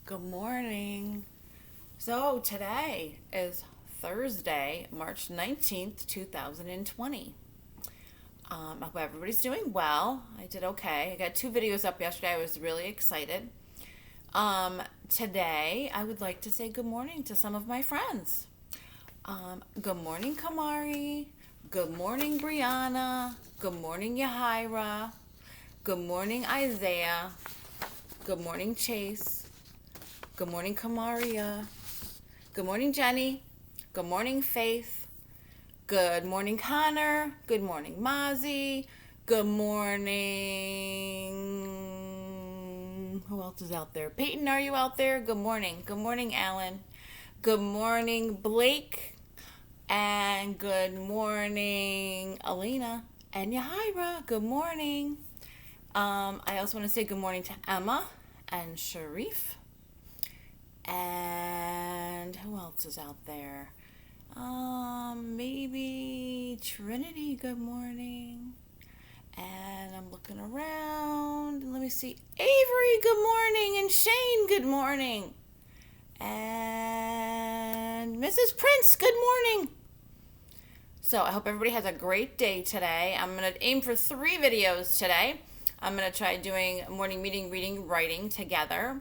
Good morning. So today is Thursday, March 19th, 2020. I hope everybody's doing well. I did okay. I got two videos up yesterday. I was really excited. Today, I would like to say good morning to some of my friends. Good morning, Kamari. Good morning, Brianna. Good morning, Yahira. Good morning, Isaiah. Good morning, Chase. Good morning, Kamaria. Good morning, Jenny. Good morning, Faith. Good morning, Connor. Good morning, Mozzie. Good morning. Who else is out there? Peyton, are you out there? Good morning. Good morning, Alan. Good morning, Blake. And good morning, Alina and Yahira. Good morning. I also want to say good morning to Emma and Sharif. And who else is out there? Maybe Trinity, good morning. And I'm looking around. Let me see. Avery, good morning. And Shane, good morning. And Mrs. Prince, good morning. So I hope everybody has a great day today. I'm going to aim for 3 videos today. I'm going to try doing morning meeting, reading, writing together.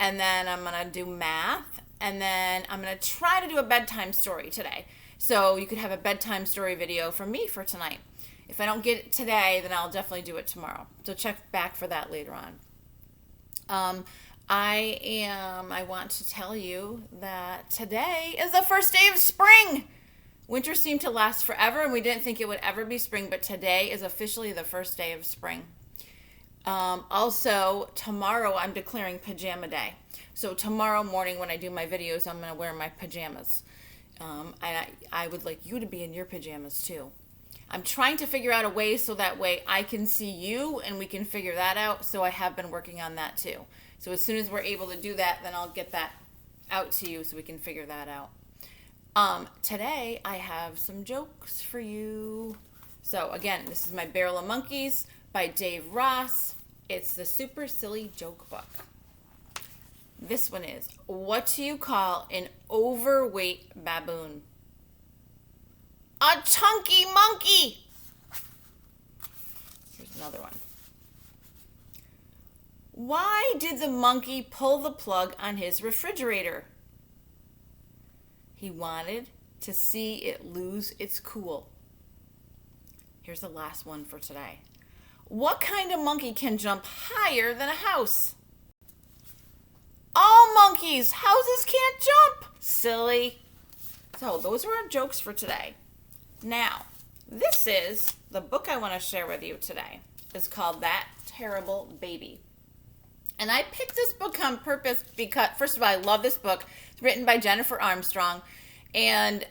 And then I'm going to do math. And then I'm going to try to do a bedtime story today. So you could have a bedtime story video from me for tonight. If I don't get it today, then I'll definitely do it tomorrow. So check back for that later on. I want to tell you that today is the first day of spring. Winter seemed to last forever, and we didn't think it would ever be spring, but today is officially the first day of spring. Also, tomorrow I'm declaring pajama day. So tomorrow morning when I do my videos, I'm going to wear my pajamas. I would like you to be in your pajamas too. I'm trying to figure out a way so that way I can see you and we can figure that out. So I have been working on that too. So as soon as we're able to do that, then I'll get that out to you so we can figure that out. Today I have some jokes for you. So again, this is my Barrel of Monkeys by Dave Ross. It's the Super Silly Joke Book. This one is, what do you call an overweight baboon? A chunky monkey. Here's another one. Why did the monkey pull the plug on his refrigerator? He wanted to see it lose its cool. Here's the last one for today. What kind of monkey can jump higher than a house? All monkeys. Houses can't jump. Silly. So those are our jokes for today. Now, this is the book I want to share with you today. It's called That Terrible Baby. And I picked this book on purpose because, first of all, I love this book. It's written by Jennifer Armstrong. And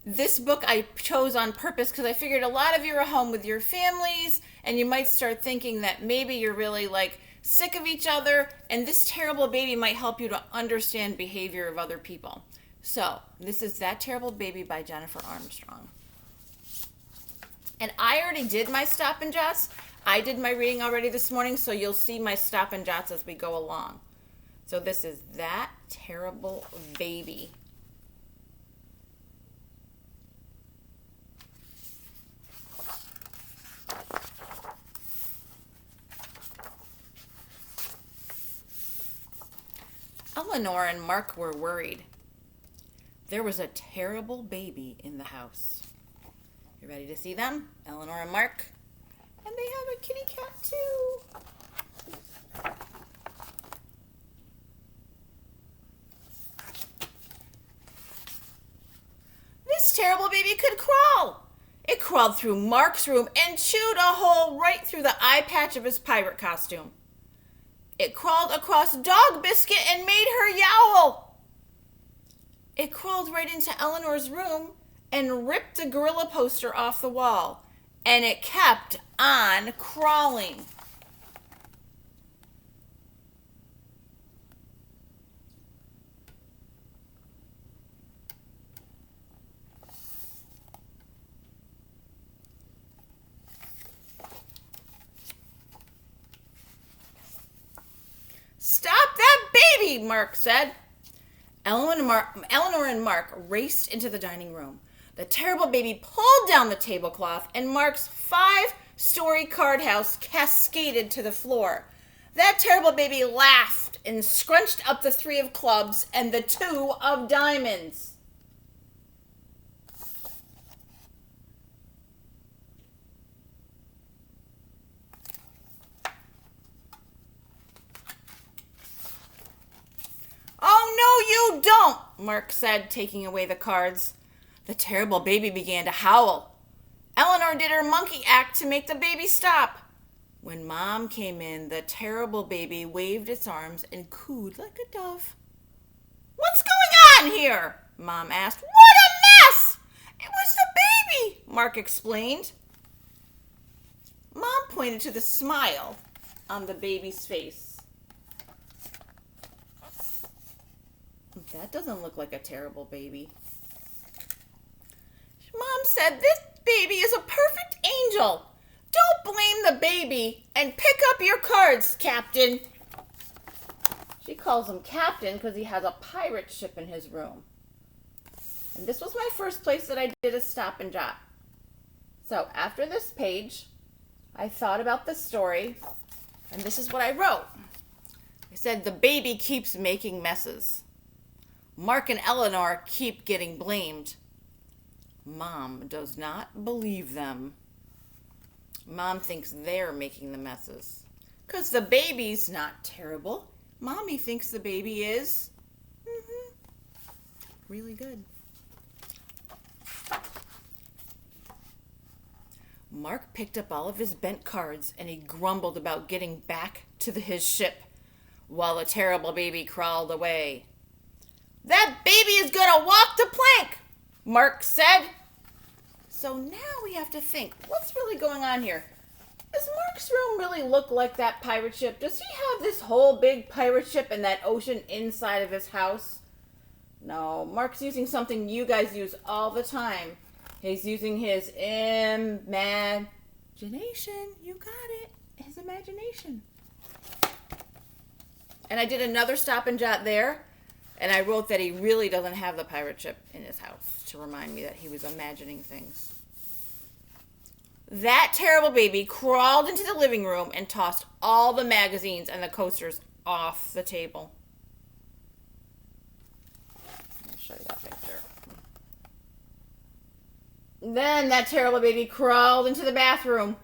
this book I chose on purpose because I figured a lot of you are home with your families and you might start thinking that maybe you're really like sick of each other, and this terrible baby might help you to understand behavior of other people. So this is That Terrible Baby by Jennifer Armstrong. And I already did my stop and jots. I did my reading already this morning, so you'll see my stop and jots as we go along. So this is That Terrible Baby. Eleanor and Mark were worried. There was a terrible baby in the house. You ready to see them? Eleanor and Mark. And they have a kitty cat too. This terrible baby could crawl. It crawled through Mark's room and chewed a hole right through the eye patch of his pirate costume. It crawled across Dog Biscuit and made her yowl. It crawled right into Eleanor's room and ripped the gorilla poster off the wall. And it kept on crawling. Stop that baby, baby, Mark said. Eleanor and Mark raced into the dining room. The terrible baby pulled down the tablecloth, and Mark's 5-story card house cascaded to the floor. That terrible baby laughed and scrunched up the 3 of clubs and the 2 of diamonds. "Oh, no, you don't," Mark said, taking away the cards. The terrible baby began to howl. Eleanor did her monkey act to make the baby stop. When Mom came in, the terrible baby waved its arms and cooed like a dove. "What's going on here?" Mom asked. "What a mess!" "It was the baby," Mark explained. Mom pointed to the smile on the baby's face. "That doesn't look like a terrible baby." Mom said, "This baby is a perfect angel. Don't blame the baby and pick up your cards, Captain." She calls him Captain because he has a pirate ship in his room. And this was my first place that I did a stop and jot. So after this page, I thought about the story, and this is what I wrote. I said, the baby keeps making messes. Mark and Eleanor keep getting blamed. Mom does not believe them. Mom thinks they're making the messes. Because the baby's not terrible. Mommy thinks the baby is really good. Mark picked up all of his bent cards and he grumbled about getting back to his ship while the terrible baby crawled away. "That baby is going to walk the plank," Mark said. So now we have to think, what's really going on here? Does Mark's room really look like that pirate ship? Does he have this whole big pirate ship and that ocean inside of his house? No, Mark's using something you guys use all the time. He's using his imagination. You got it. His imagination. And I did another stop and jot there. And I wrote that he really doesn't have the pirate ship in his house to remind me that he was imagining things. That terrible baby crawled into the living room and tossed all the magazines and the coasters off the table. I'll show you that picture. Then that terrible baby crawled into the bathroom.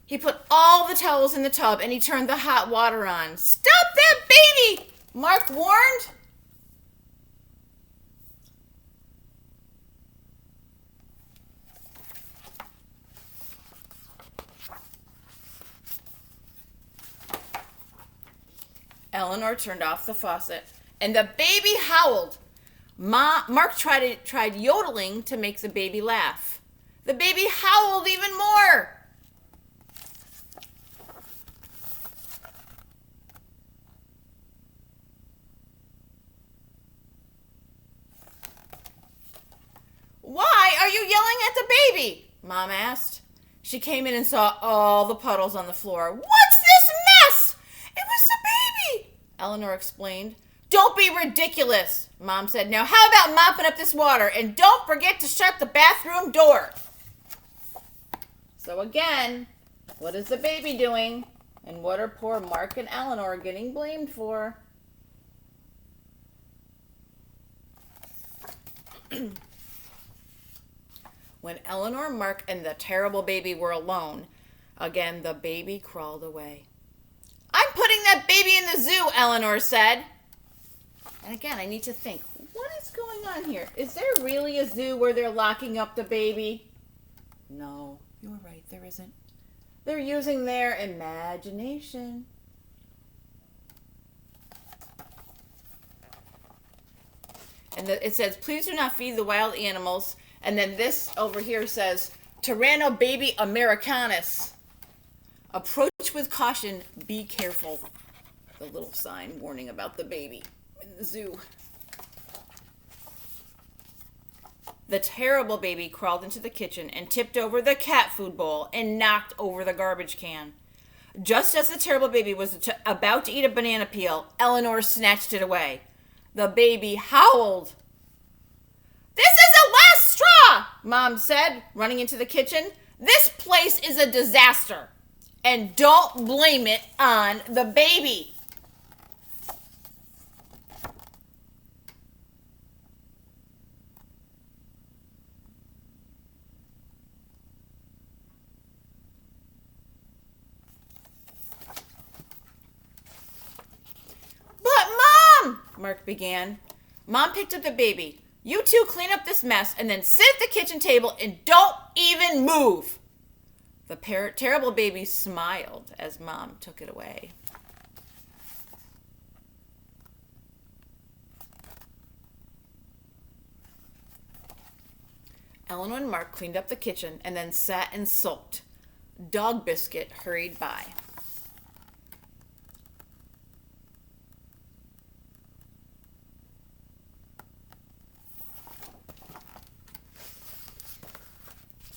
He put all the towels in the tub and he turned the hot water on. "Stop that baby!" Mark warned. Eleanor turned off the faucet and the baby howled. Mark tried yodeling to make the baby laugh. The baby howled even more. "Why are you yelling at the baby?" Mom asked. She came in and saw all the puddles on the floor. "What's this mess?" "It was the baby," Eleanor explained. "Don't be ridiculous," Mom said. "Now how about mopping up this water? And don't forget to shut the bathroom door." So again, what is the baby doing? And what are poor Mark and Eleanor getting blamed for? When Eleanor, Mark, and the terrible baby were alone, again the baby crawled away. "I'm putting that baby in the zoo," Eleanor said. And again, I need to think, what is going on here? Is there really a zoo where they're locking up the baby? No, you're right, there isn't. They're using their imagination. And it says, "Please do not feed the wild animals." And then this over here says, "Tyranno baby americanus. Approach with caution, be careful." The little sign warning about the baby in the zoo. The terrible baby crawled into the kitchen and tipped over the cat food bowl and knocked over the garbage can. Just as the terrible baby was about to eat a banana peel, Eleanor snatched it away. The baby howled. "This is the last straw," Mom said, running into the kitchen. "This place is a disaster. And don't blame it on the baby." "But Mom," Mark began. Mom picked up the baby. "You two clean up this mess and then sit at the kitchen table and don't even move." The terrible baby smiled as Mom took it away. Eleanor and Mark cleaned up the kitchen and then sat and sulked. Dog Biscuit hurried by.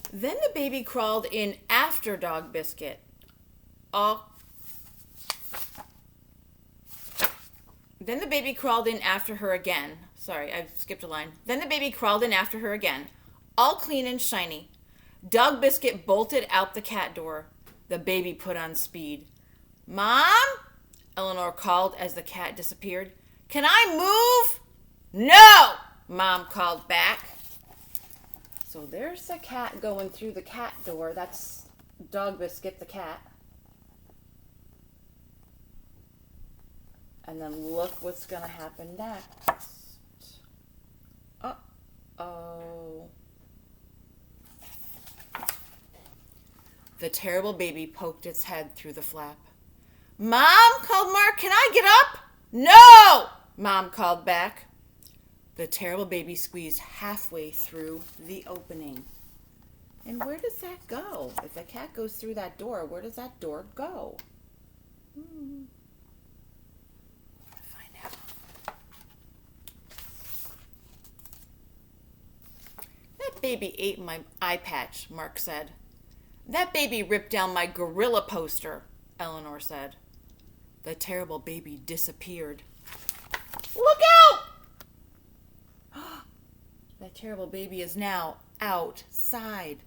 Then the baby crawled in after Dog Biscuit. Then the baby crawled in after her again. Sorry, I skipped a line. Then the baby crawled in after her again, all clean and shiny. Dog Biscuit bolted out the cat door. The baby put on speed. "Mom?" Eleanor called as the cat disappeared. "Can I move?" "No!" Mom called back. So there's the cat going through the cat door. That's Dog Biscuit, the cat. And then look what's going to happen next. Uh-oh. The terrible baby poked its head through the flap. "Mom," called Mark, "can I get up?" "No!" Mom called back. The terrible baby squeezed halfway through the opening. And where does that go? If the cat goes through that door, where does that door go? Find out. "That baby ate my eye patch," Mark said. "That baby ripped down my gorilla poster," Eleanor said. The terrible baby disappeared. "Look out!" That terrible baby is now outside.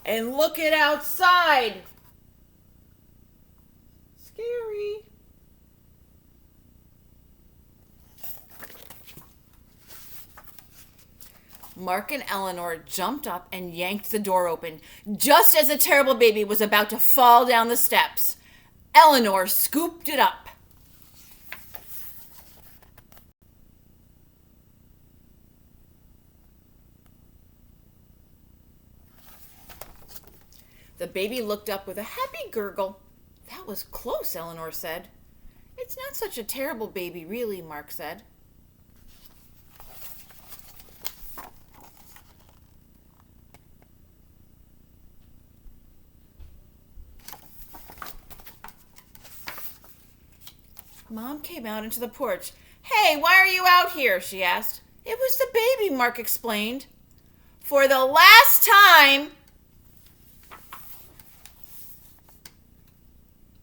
And look at outside. Scary. Mark and Eleanor jumped up and yanked the door open, just as the terrible baby was about to fall down the steps. Eleanor scooped it up. The baby looked up with a happy gurgle. "That was close," Eleanor said. "It's not such a terrible baby, really," Mark said. Mom came out into the porch. "Hey, why are you out here?" she asked. "It was the baby," Mark explained. "For the last time."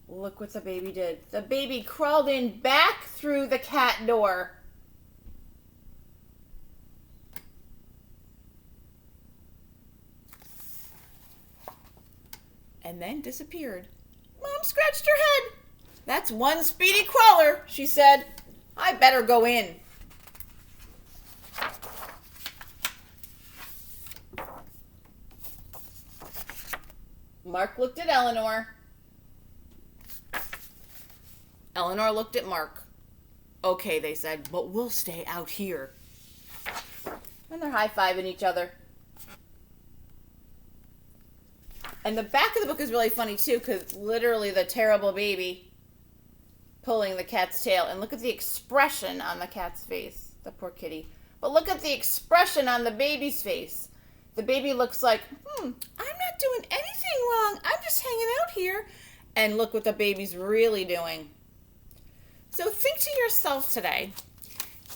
Look what the baby did. The baby crawled in back through the cat door. And then disappeared. Mom scratched her head. "That's one speedy crawler," she said. "I better go in." Mark looked at Eleanor. Eleanor looked at Mark. "Okay," they said, "but we'll stay out here." And they're high-fiving each other. And the back of the book is really funny, too, because literally the terrible baby pulling the cat's tail. And look at the expression on the cat's face. The poor kitty. But look at the expression on the baby's face. The baby looks like, I'm not doing anything wrong. I'm just hanging out here. And look what the baby's really doing. So think to yourself today,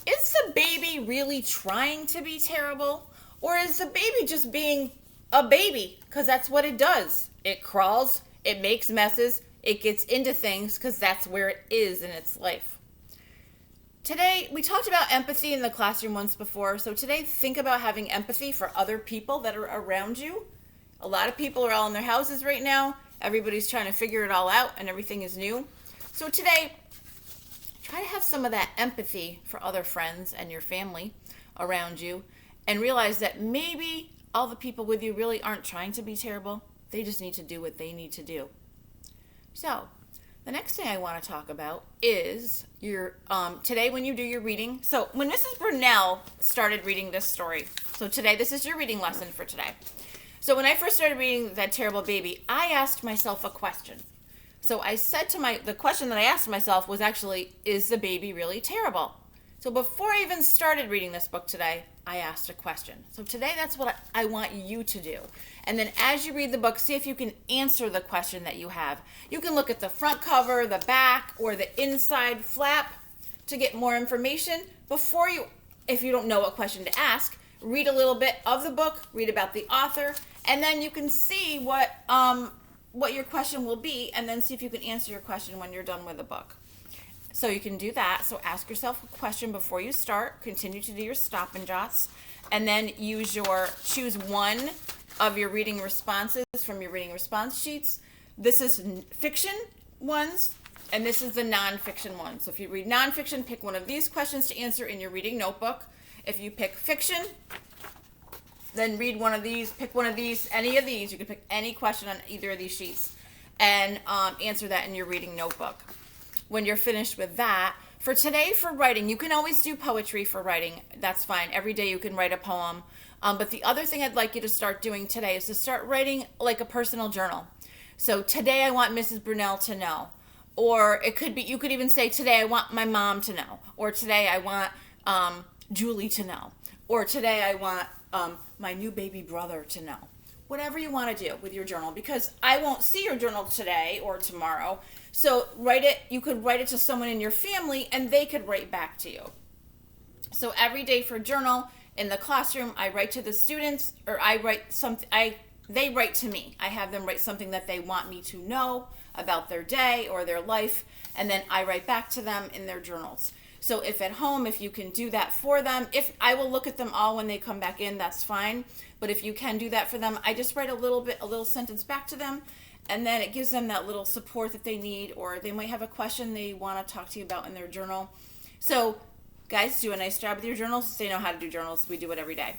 is the baby really trying to be terrible? Or is the baby just being a baby? Because that's what it does. It crawls, it makes messes, it gets into things because that's where it is in its life. Today, we talked about empathy in the classroom once before, so today think about having empathy for other people that are around you. A lot of people are all in their houses right now. Everybody's trying to figure it all out and everything is new. So today, try to have some of that empathy for other friends and your family around you and realize that maybe all the people with you really aren't trying to be terrible. They just need to do what they need to do. So, the next thing I want to talk about is your today when you do your reading. So when Mrs. Brunell started reading this story, so today this is your reading lesson for today. So when I first started reading That Terrible Baby, I asked myself a question. So I said the question that I asked myself was actually, is the baby really terrible? So before I even started reading this book today, I asked a question. So today that's what I want you to do. And then as you read the book, see if you can answer the question that you have. You can look at the front cover, the back, or the inside flap to get more information. Before you, if you don't know what question to ask, read a little bit of the book, read about the author, and then you can see what your question will be, and then see if you can answer your question when you're done with the book. So you can do that. So ask yourself a question before you start. Continue to do your stop and jots. And then choose one of your reading responses from your reading response sheets. This is fiction ones, and this is the nonfiction ones. So if you read nonfiction, pick one of these questions to answer in your reading notebook. If you pick fiction, then read one of these, pick one of these, any of these. You can pick any question on either of these sheets and answer that in your reading notebook. When you're finished with that, for today for writing, you can always do poetry for writing. That's fine. Every day you can write a poem. But the other thing I'd like you to start doing today is to start writing like a personal journal. So today I want Mrs. Brunell to know. Or it could be, you could even say, today I want my mom to know. Or today I want Julie to know. Or today I want my new baby brother to know. Whatever you want to do with your journal, because I won't see your journal today or tomorrow. So you could write it to someone in your family and they could write back to you. So every day for journal in the classroom, I write to the students, or I write something, they write to me. I have them write something that they want me to know about their day or their life, and then I write back to them in their journals. So if at home, if you can do that for them, if I will look at them all when they come back in, that's fine. But if you can do that for them, I just write a little sentence back to them, and then it gives them that little support that they need, or they might have a question they want to talk to you about in their journal. So guys, do a nice job with your journals. They know how to do journals. We do it every day.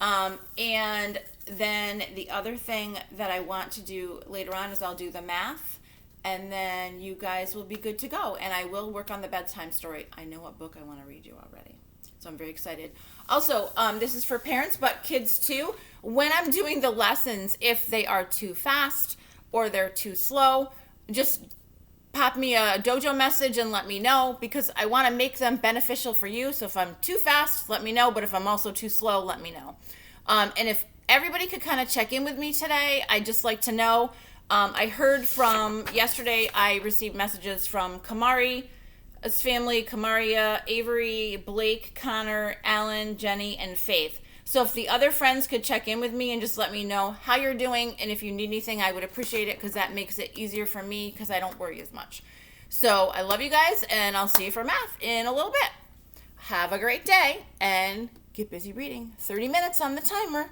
And then the other thing that I want to do later on is I'll do the math, and then you guys will be good to go. And I will work on the bedtime story. I know what book I want to read you already, so I'm very excited. Also, this is for parents, but kids too. When I'm doing the lessons, if they are too fast or they're too slow, just pop me a dojo message and let me know, because I want to make them beneficial for you. So if I'm too fast, let me know. But if I'm also too slow, let me know. And if everybody could kind of check in with me today, I'd just like to know. I heard from yesterday, I received messages from Kamari's family, Kamaria, Avery, Blake, Connor, Alan, Jenny, and Faith. So if the other friends could check in with me and just let me know how you're doing, and if you need anything, I would appreciate it, because that makes it easier for me, because I don't worry as much. So I love you guys, and I'll see you for math in a little bit. Have a great day, and get busy reading. 30 minutes on the timer.